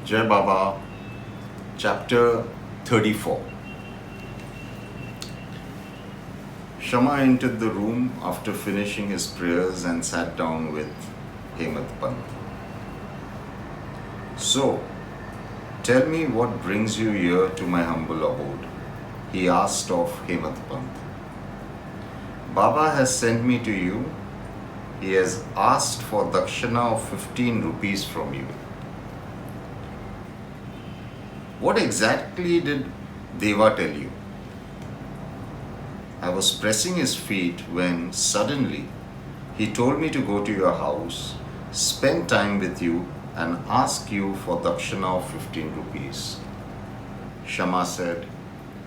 Jai Baba, Chapter 34. Shama entered the room after finishing his prayers and sat down with Hemat Pant. So, tell me what brings you here to my humble abode, he asked of Hemat Pant. Baba has sent me to you. He has asked for dakshana of 15 rupees from you. What exactly did Deva tell you? I was pressing his feet when suddenly he told me to go to your house, spend time with you and ask you for dakshana of 15 rupees. Shama said,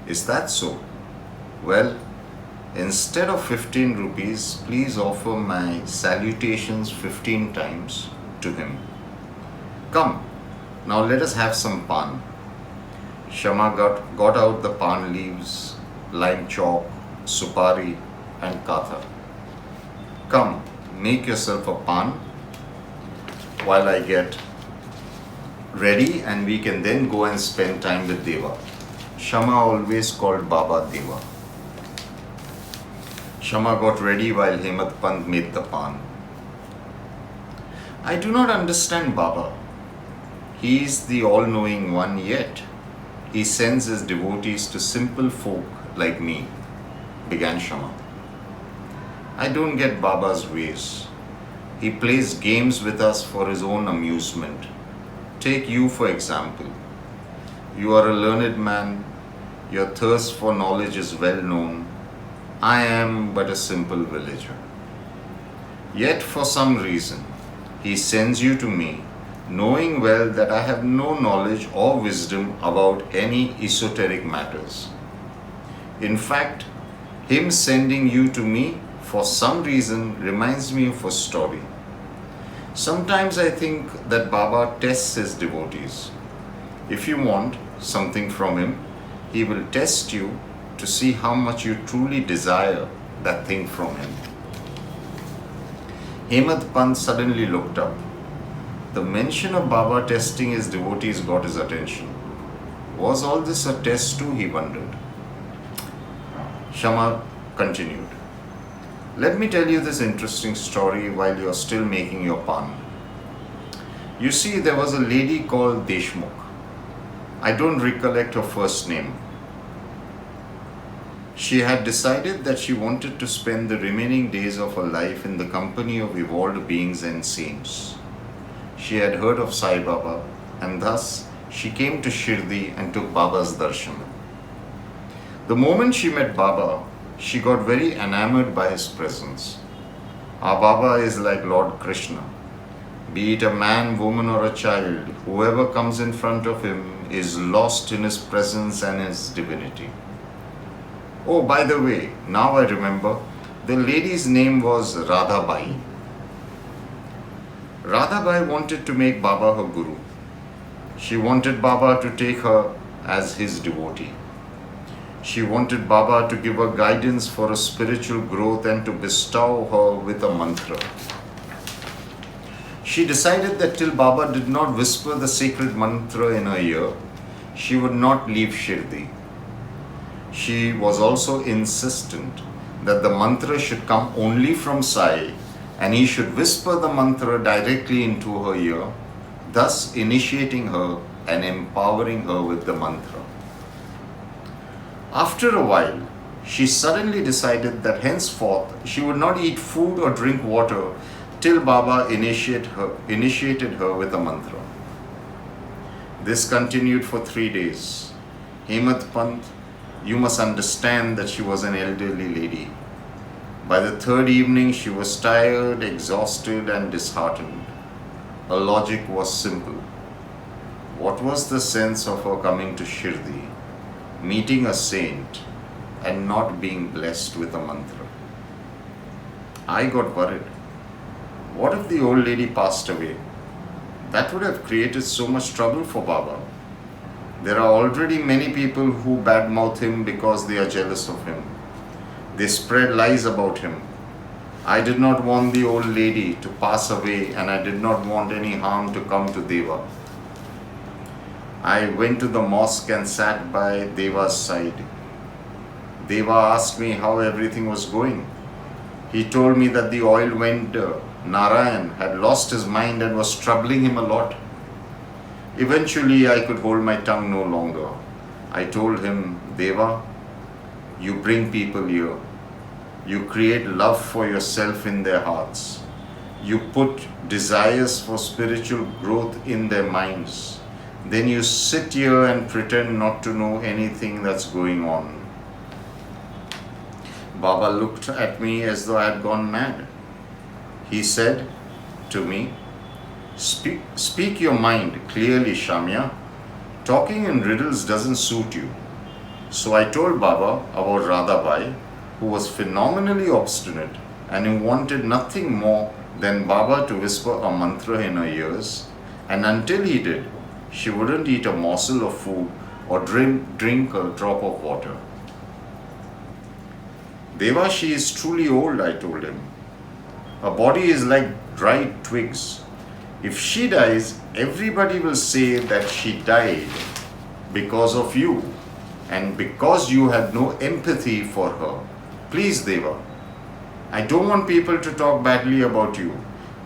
Is that so? Well, instead of 15 rupees, please offer my salutations 15 times to him. Come, now let us have some pan. Shama got out the pan leaves, lime chalk, supari and katha. Come, make yourself a pan while I get ready and we can then go and spend time with Deva. Shama always called Baba Deva. Shama got ready while Hemat Pant made the pan. I do not understand Baba. He is the all-knowing one, yet he sends his devotees to simple folk like me, began Shama. I don't get Baba's ways. He plays games with us for his own amusement. Take you for example. You are a learned man. Your thirst for knowledge is well known. I am but a simple villager. Yet for some reason, he sends you to me, knowing well that I have no knowledge or wisdom about any esoteric matters. In fact, him sending you to me for some reason reminds me of a story. Sometimes I think that Baba tests his devotees. If you want something from him, he will test you to see how much you truly desire that thing from him. Hemat Pant suddenly looked up. The mention of Baba testing his devotees got his attention. Was all this a test too, he wondered. Shama continued. Let me tell you this interesting story while you are still making your pan. You see, there was a lady called Deshmukh. I don't recollect her first name. She had decided that she wanted to spend the remaining days of her life in the company of evolved beings and saints. She had heard of Sai Baba and thus she came to Shirdi and took Baba's darshan. The moment she met Baba, she got very enamored by his presence. Our Baba is like Lord Krishna. Be it a man, woman or a child, whoever comes in front of him is lost in his presence and his divinity. Oh, by the way, now I remember, the lady's name was Radhabai. Radhabai wanted to make Baba her guru. She wanted Baba to take her as his devotee. She wanted Baba to give her guidance for a spiritual growth and to bestow her with a mantra. She decided that till Baba did not whisper the sacred mantra in her ear, she would not leave Shirdi. She was also insistent that the mantra should come only from Sai and he should whisper the mantra directly into her ear, thus initiating her and empowering her with the mantra. After a while, she suddenly decided that henceforth she would not eat food or drink water till Baba initiated her with a mantra. This continued for 3 days. Hemat Pant, you must understand that she was an elderly lady. By the third evening, she was tired, exhausted, and disheartened. Her logic was simple. What was the sense of her coming to Shirdi, meeting a saint, and not being blessed with a mantra? I got worried. What if the old lady passed away? That would have created so much trouble for Baba. There are already many people who badmouth him because they are jealous of him. They spread lies about him. I did not want the old lady to pass away and I did not want any harm to come to Deva. I went to the mosque and sat by Deva's side. Deva asked me how everything was going. He told me that the oil vendor, Narayan, had lost his mind and was troubling him a lot. Eventually, I could hold my tongue no longer. I told him, Deva, you bring people here. You create love for yourself in their hearts. You put desires for spiritual growth in their minds. Then you sit here and pretend not to know anything that's going on. Baba looked at me as though I had gone mad. He said to me, Speak your mind clearly, Shamya. Talking in riddles doesn't suit you. So I told Baba about Radhabai, who was phenomenally obstinate and who wanted nothing more than Baba to whisper a mantra in her ears, and until he did, she wouldn't eat a morsel of food or drink a drop of water. Deva, she is truly old, I told him. Her body is like dried twigs. If she dies, everybody will say that she died because of you and because you had no empathy for her. Please, Deva, I don't want people to talk badly about you.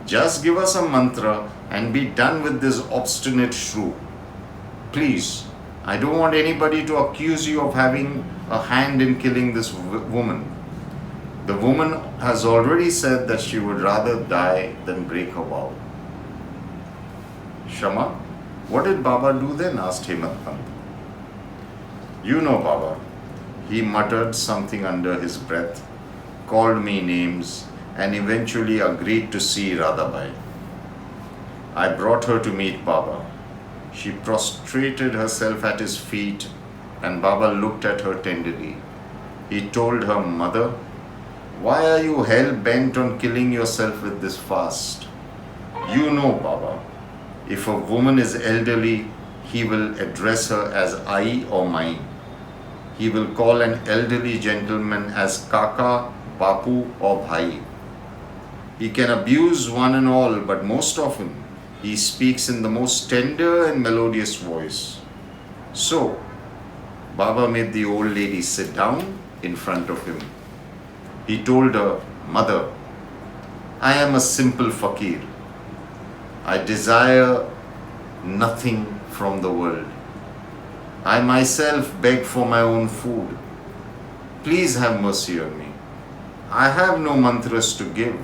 Just give us a mantra and be done with this obstinate shrew. Please, I don't want anybody to accuse you of having a hand in killing this woman. The woman has already said that she would rather die than break her vow. Shama, what did Baba do then? Asked Hemant Pant. You know Baba. He muttered something under his breath, called me names, and eventually agreed to see Radhabai. I brought her to meet Baba. She prostrated herself at his feet, and Baba looked at her tenderly. He told her, Mother, why are you hell-bent on killing yourself with this fast? You know, Baba, if a woman is elderly, he will address her as I or mine. He will call an elderly gentleman as Kaka, Bapu or Bhai. He can abuse one and all, but most often he speaks in the most tender and melodious voice. So, Baba made the old lady sit down in front of him. He told her, Mother, I am a simple fakir. I desire nothing from the world. I myself beg for my own food. Please have mercy on me. I have no mantras to give.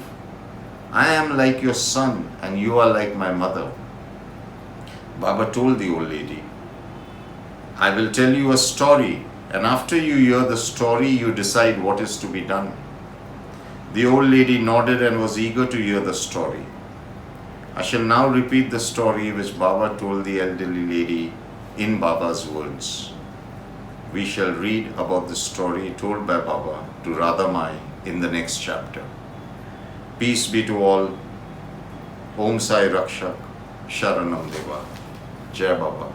I am like your son and you are like my mother. Baba told the old lady, I will tell you a story, and after you hear the story, you decide what is to be done. The old lady nodded and was eager to hear the story. I shall now repeat the story which Baba told the elderly lady in Baba's words. We shall read about the story told by Baba to Radhamai in the next chapter. Peace be to all. Om Sai Rakshak, Sharanam Deva. Jai Baba.